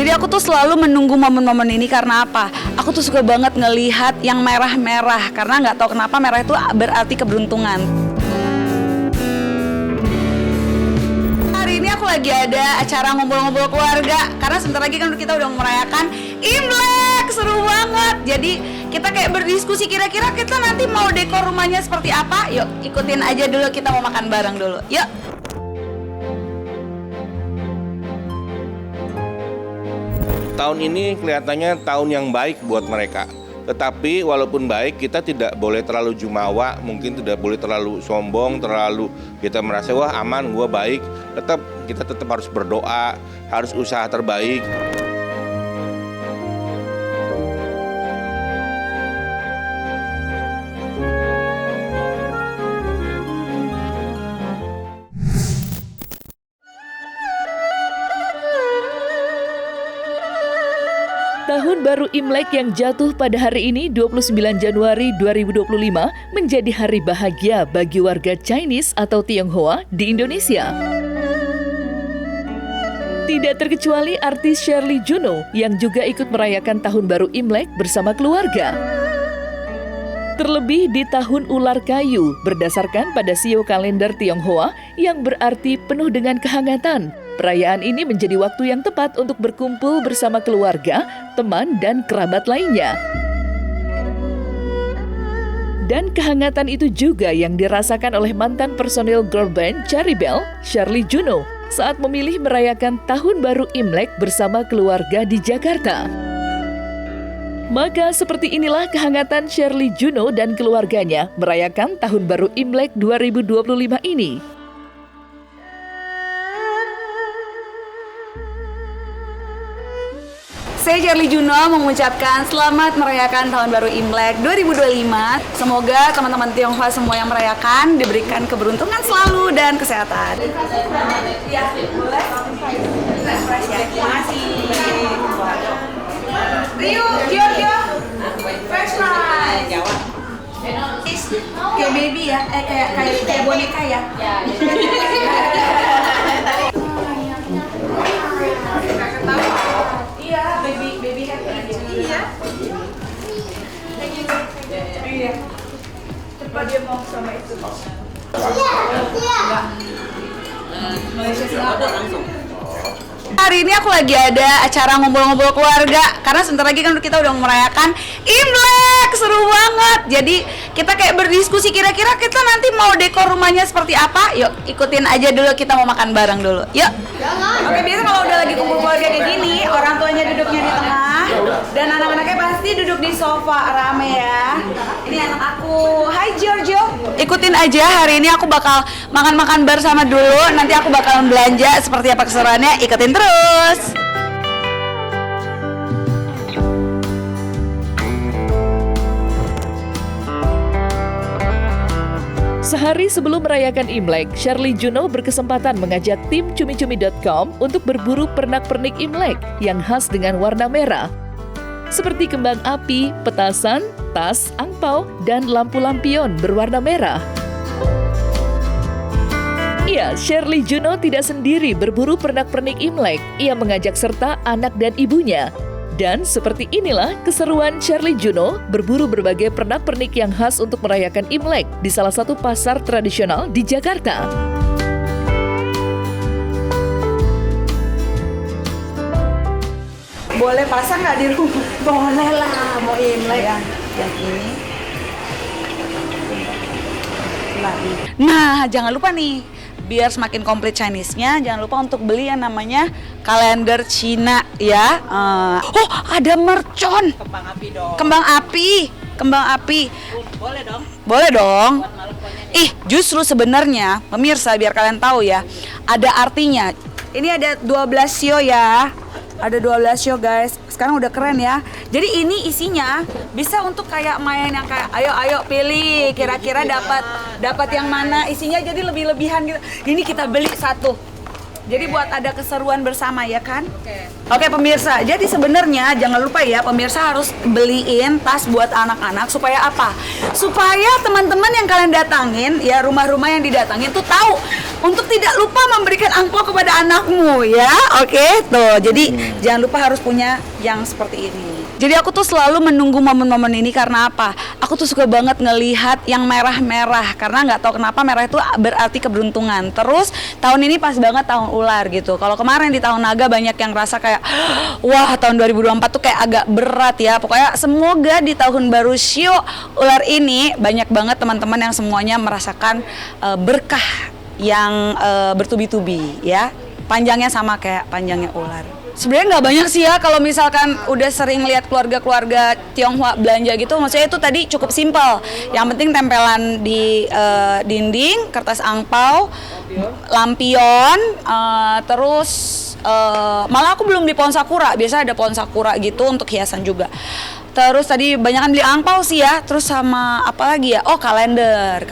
Jadi aku tuh selalu menunggu momen-momen ini karena apa? Aku tuh suka banget ngelihat yang merah-merah karena nggak tahu kenapa merah itu berarti keberuntungan. Hari ini aku lagi ada acara ngumpul-ngumpul keluarga karena sebentar lagi kan kita udah merayakan Imlek, seru banget. Jadi kita kayak berdiskusi kira-kira kita nanti mau dekor rumahnya seperti apa. Yuk ikutin aja dulu, kita mau makan bareng dulu. Yuk. Tahun ini kelihatannya tahun yang baik buat mereka. Tetapi walaupun baik, kita tidak boleh terlalu jumawa, mungkin tidak boleh terlalu sombong, terlalu kita merasa wah aman, gua baik. Kita tetap harus berdoa, harus usaha terbaik. Tahun baru Imlek yang jatuh pada hari ini 29 Januari 2025 menjadi hari bahagia bagi warga Chinese atau Tionghoa di Indonesia. Tidak terkecuali artis Shirley Juno yang juga ikut merayakan tahun baru Imlek bersama keluarga. Terlebih di tahun ular kayu berdasarkan pada sio kalender Tionghoa yang berarti penuh dengan kehangatan. Perayaan ini menjadi waktu yang tepat untuk berkumpul bersama keluarga, teman, dan kerabat lainnya. Dan kehangatan itu juga yang dirasakan oleh mantan personil girl band Charibel, Shirley Juno, saat memilih merayakan Tahun Baru Imlek bersama keluarga di Jakarta. Maka seperti inilah kehangatan Shirley Juno dan keluarganya merayakan Tahun Baru Imlek 2025 ini. Saya Shirley Juno mengucapkan selamat merayakan Tahun Baru Imlek 2025. Semoga teman-teman Tionghoa semua yang merayakan diberikan keberuntungan selalu dan kesehatan. Ya, boleh? Terima kasih. Rio, Giorgio, fresh fries. Kayak baby ya, kayak boneka ya. Iya, baby happy. Iya. Iya. Cepat dia mau sama itu. Iya. Malaysia Singapura langsung. Hari ini aku lagi ada acara ngumpul-ngumpul keluarga karena sebentar lagi kan kita udah merayakan Imlek, seru banget. Jadi kita kayak berdiskusi kira-kira kita nanti mau dekor rumahnya seperti apa. Yuk ikutin aja dulu, kita mau makan bareng dulu. Yuk. Oke, biasa kalau udah lagi kumpul keluarga kayak gini, orang tuanya duduknya di tengah dan anak-anaknya pasti duduk di sofa rame ya. Ini anak aku. Hai Giorgio. Ikutin aja, hari ini aku bakal makan-makan bersama dulu. Nanti aku bakalan belanja seperti apa keseruannya. Ikutin terus. Sehari sebelum merayakan Imlek, Shirley Juno berkesempatan mengajak tim cumi-cumi.com untuk berburu pernak-pernik Imlek yang khas dengan warna merah. Seperti kembang api, petasan, tas, angpau, dan lampu lampion berwarna merah. Iya, Shirley Juno tidak sendiri berburu pernak-pernik Imlek. Ia mengajak serta anak dan ibunya. Dan seperti inilah keseruan Shirley Juno berburu berbagai pernak-pernik yang khas untuk merayakan Imlek di salah satu pasar tradisional di Jakarta. Boleh pasang nggak di rumah? Boleh lah, mau Imlek ya. Yang ini. Nah, jangan lupa nih, biar semakin komplit Chinese-nya, jangan lupa untuk beli yang namanya kalender Cina ya. Oh, ada mercon. Kembang api dong. Kembang api. Boleh dong. Boleh dong. Buat malam pokoknya. Justru sebenarnya, pemirsa biar kalian tahu ya, ada artinya. Ini ada 12 sio ya. Ada 12 show guys, sekarang udah keren ya. Jadi ini isinya bisa untuk kayak main yang kayak ayo pilih kira-kira dapat yang mana, isinya jadi lebih-lebihan gitu. Ini kita beli satu. Jadi buat ada keseruan bersama ya kan? Oke pemirsa, jadi sebenarnya jangan lupa ya pemirsa harus beliin tas buat anak-anak supaya apa? Supaya teman-teman yang kalian datangin ya, rumah-rumah yang didatangin tuh tahu untuk tidak lupa memberikan angpau kepada anakmu ya. Oke, tuh. Jadi jangan lupa harus punya yang seperti ini. Jadi aku tuh selalu menunggu momen-momen ini karena apa? Aku tuh suka banget ngelihat yang merah-merah karena nggak tahu kenapa merah itu berarti keberuntungan. Terus tahun ini pas banget tahun ular gitu. Kalau kemarin di tahun naga banyak yang rasa kayak wah tahun 2024 tuh kayak agak berat ya. Pokoknya semoga di tahun baru Shio ular ini banyak banget teman-teman yang semuanya merasakan berkah yang bertubi-tubi ya. Panjangnya sama kayak panjangnya ular. Sebenarnya nggak banyak sih ya kalau misalkan udah sering lihat keluarga-keluarga Tionghoa belanja gitu, maksudnya itu tadi cukup simpel. Yang penting tempelan di dinding, kertas angpau, lampion, terus malah aku belum di pohon sakura, biasa ada pohon sakura gitu untuk hiasan juga. Terus tadi banyakan beli angpau sih ya, terus sama apa lagi ya? Oh kalender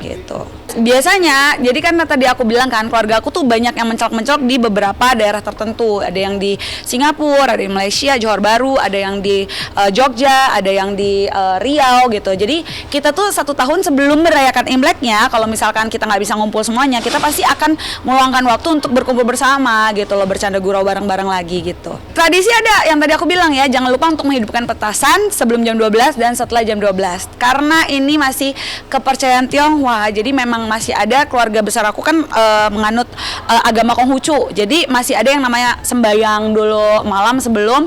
gitu. Biasanya, jadi kan tadi aku bilang kan keluarga aku tuh banyak yang mencolok-mencolok di beberapa daerah tertentu. Ada yang di Singapura, ada di Malaysia, Johor Bahru, ada yang di Jogja, ada yang di Riau gitu. Jadi kita tuh 1 tahun sebelum merayakan Imleknya, kalau misalkan kita nggak bisa ngumpul semuanya, kita pasti akan meluangkan waktu untuk berkumpul bersama gitu loh, bercanda gurau bareng-bareng lagi gitu. Tradisi ada yang tadi aku bilang ya, jangan lupa untuk menghidupkan petasan sebelum jam 12 dan setelah jam 12. Karena ini masih kepercayaan Tionghoa, jadi memang masih ada keluarga besar aku kan menganut agama Konghucu. Jadi masih ada yang namanya sembayang dulu malam sebelum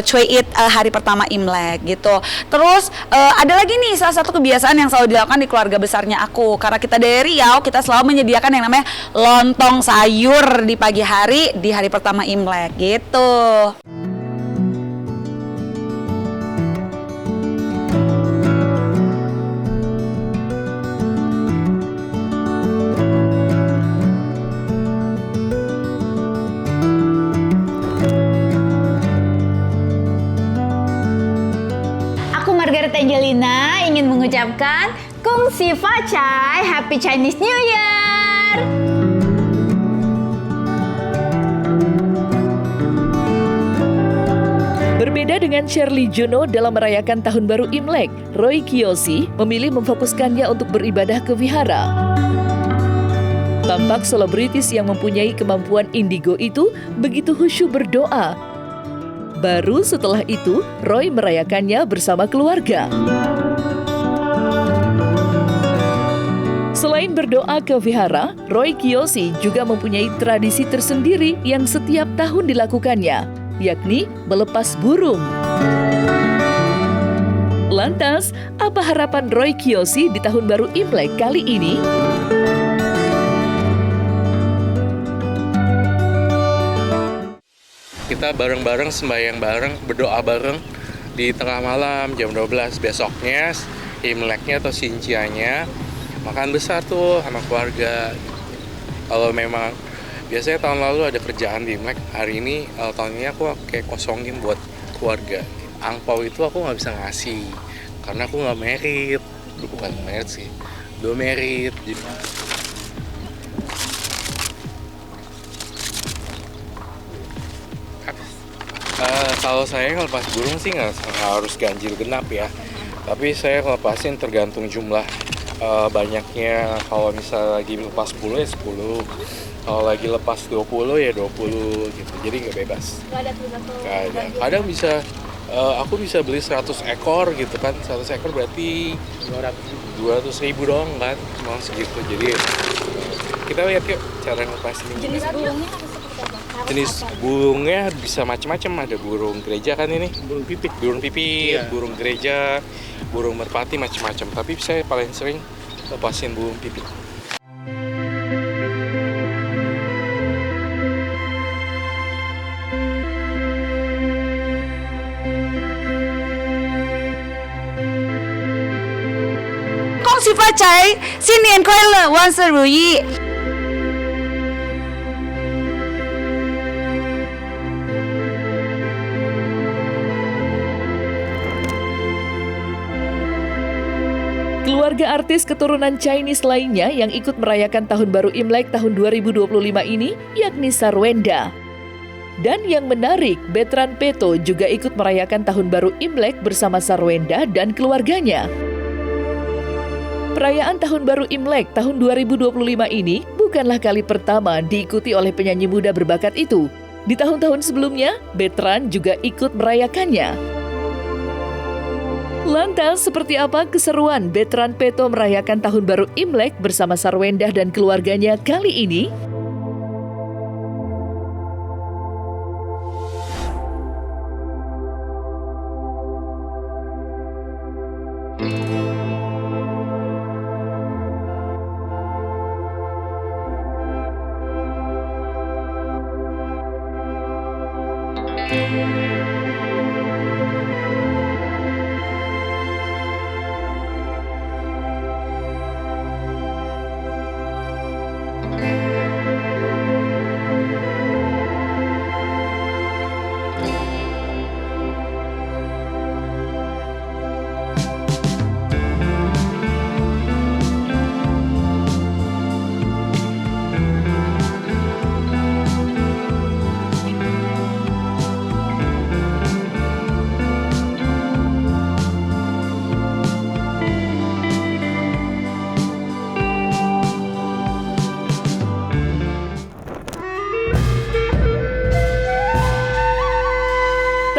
Cui It hari pertama Imlek gitu. Terus ada lagi nih salah satu kebiasaan yang selalu dilakukan di keluarga besarnya aku. Karena kita dari Riau, kita selalu menyediakan yang namanya lontong sayur di pagi hari di hari pertama Imlek gitu. Margaret Angelina ingin mengucapkan Kung Si Fa Chai, Happy Chinese New Year! Berbeda dengan Shirley Juno dalam merayakan Tahun Baru Imlek, Roy Kiyoshi memilih memfokuskannya untuk beribadah ke vihara. Tampak selebritis yang mempunyai kemampuan indigo itu begitu khusyuk berdoa. Baru setelah itu, Roy merayakannya bersama keluarga. Selain berdoa ke vihara, Roy Kiyoshi juga mempunyai tradisi tersendiri yang setiap tahun dilakukannya, yakni melepas burung. Lantas, apa harapan Roy Kiyoshi di Tahun Baru Imlek kali ini? Kita bareng-bareng, sembahyang bareng, berdoa bareng di tengah malam jam 12. Besoknya Imleknya atau Xinjianya makan besar tuh sama keluarga. Kalau memang biasanya tahun lalu ada kerjaan di Imlek, hari ini tahun ini aku kayak kosongin buat keluarga. Angpau itu aku nggak bisa ngasih karena aku nggak merit, bukan merit sih, belum merit. Kalau saya ngelepas burung sih nggak harus ganjil genap ya, tapi saya ngelepasin tergantung jumlah banyaknya. Kalau misalnya lagi lepas 10 ya 10, kalau lagi lepas 20 ya 20 gitu, jadi nggak bebas. Nggak ada. Kadang bisa aku bisa beli 100 ekor gitu kan, 100 ekor berarti 200.000 doang kan, cuma segitu. Jadi kita lihat yuk cara ngelepas ini. Jenis burungnya Jenis burungnya bisa macam-macam, ada burung gereja kan ini, burung pipit, burung gereja, burung merpati, macam-macam. Tapi saya paling sering lepasin burung pipit. Kong Si Fa Chai, Xinian Kuai Le, Wan Se Ru Yi. Keluarga artis keturunan Chinese lainnya yang ikut merayakan Tahun Baru Imlek tahun 2025 ini yakni Sarwenda. Dan yang menarik, Betran Peto juga ikut merayakan Tahun Baru Imlek bersama Sarwenda dan keluarganya. Perayaan Tahun Baru Imlek tahun 2025 ini bukanlah kali pertama diikuti oleh penyanyi muda berbakat itu. Di tahun-tahun sebelumnya, Betran juga ikut merayakannya. Lantas, seperti apa keseruan Betran Peto merayakan Tahun Baru Imlek bersama Sarwendah dan keluarganya kali ini?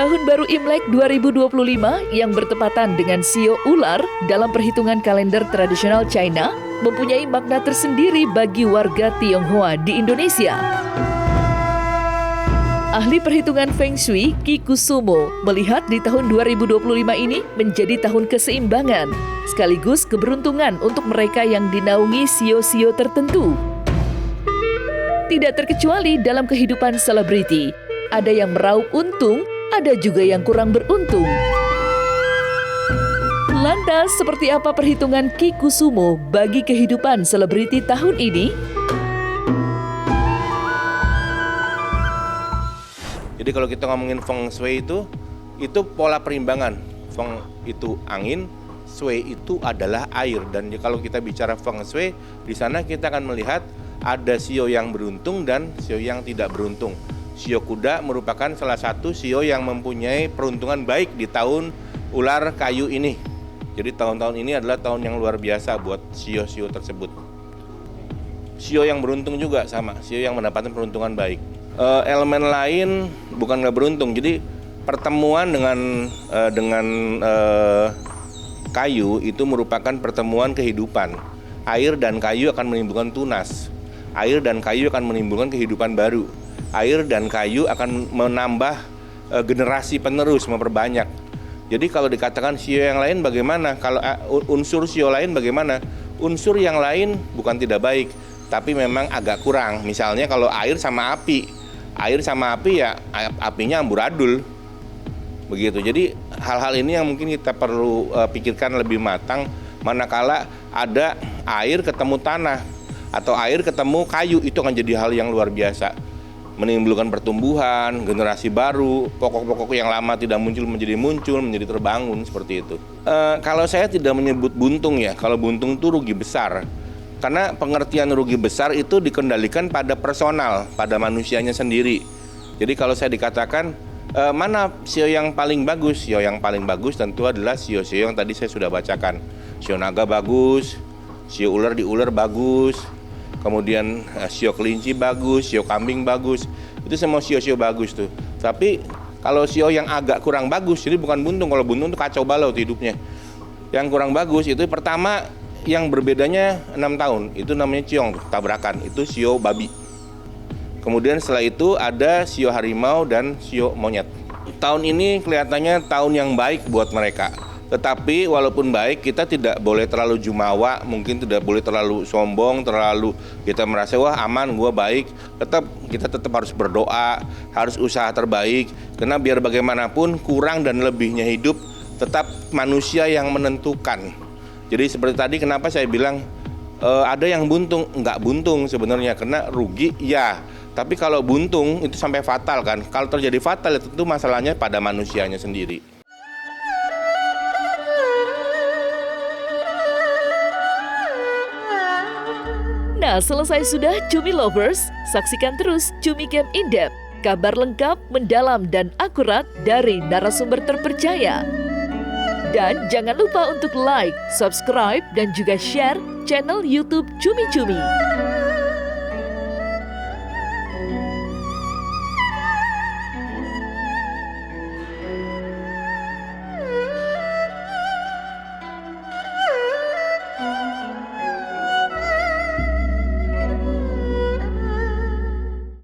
Tahun Baru Imlek 2025 yang bertepatan dengan Sio Ular dalam perhitungan kalender tradisional China mempunyai makna tersendiri bagi warga Tionghoa di Indonesia. Ahli perhitungan Feng Shui Qi Kusumo melihat di tahun 2025 ini menjadi tahun keseimbangan, sekaligus keberuntungan untuk mereka yang dinaungi sio-sio tertentu. Tidak terkecuali dalam kehidupan selebriti, ada yang meraup untung, ada juga yang kurang beruntung. Lantas, seperti apa perhitungan Qi Kusumo bagi kehidupan selebriti tahun ini? Jadi kalau kita ngomongin Feng Shui itu pola perimbangan. Feng itu angin, Shui itu adalah air. Dan kalau kita bicara Feng Shui, di sana kita akan melihat ada sio yang beruntung dan sio yang tidak beruntung. Sio kuda merupakan salah satu sio yang mempunyai peruntungan baik di tahun ular kayu ini. Jadi tahun-tahun ini adalah tahun yang luar biasa buat sio-sio tersebut. Sio yang beruntung juga sama, sio yang mendapatkan peruntungan baik. Elemen lain bukan nggak beruntung, jadi pertemuan dengan kayu itu merupakan pertemuan kehidupan. Air dan kayu akan menimbulkan tunas. Air dan kayu akan menimbulkan kehidupan baru. Air dan kayu akan menambah generasi penerus, memperbanyak. Jadi kalau dikatakan sio yang lain bagaimana? Kalau unsur sio lain bagaimana? Unsur yang lain bukan tidak baik, tapi memang agak kurang. Misalnya kalau air sama api ya apinya amburadul. Begitu. Jadi hal-hal ini yang mungkin kita perlu pikirkan lebih matang manakala ada air ketemu tanah atau air ketemu kayu, itu akan jadi hal yang luar biasa. Menimbulkan pertumbuhan, generasi baru, pokok-pokok yang lama tidak muncul, menjadi terbangun, seperti itu. Kalau saya tidak menyebut buntung ya, kalau buntung itu rugi besar. Karena pengertian rugi besar itu dikendalikan pada personal, pada manusianya sendiri. Jadi kalau saya dikatakan, mana sio yang paling bagus? Sio yang paling bagus tentu adalah sio-sio yang tadi saya sudah bacakan. Sio naga bagus, sio ular di ular bagus, kemudian sio kelinci bagus, sio kambing bagus. Itu semua sio-sio bagus tuh. Tapi kalau sio yang agak kurang bagus, jadi bukan buntung. Kalau buntung tuh kacau balau tuh hidupnya. Yang kurang bagus itu pertama yang berbedanya 6 tahun. Itu namanya ciong, tabrakan. Itu sio babi. Kemudian setelah itu ada sio harimau dan sio monyet. Tahun ini kelihatannya tahun yang baik buat mereka. Tetapi walaupun baik, kita tidak boleh terlalu jumawa, mungkin tidak boleh terlalu sombong, terlalu kita merasa wah aman, gua baik. Kita tetap harus berdoa, harus usaha terbaik. Karena biar bagaimanapun kurang dan lebihnya hidup tetap manusia yang menentukan. Jadi seperti tadi kenapa saya bilang ada yang buntung, enggak buntung sebenarnya karena rugi ya. Tapi kalau buntung itu sampai fatal kan. Kalau terjadi fatal ya tentu masalahnya pada manusianya sendiri. Nah, selesai sudah Cumi Lovers, saksikan terus Cumi Camp In-Depth, kabar lengkap, mendalam, dan akurat dari narasumber terpercaya. Dan jangan lupa untuk like, subscribe, dan juga share channel YouTube Cumi Cumi.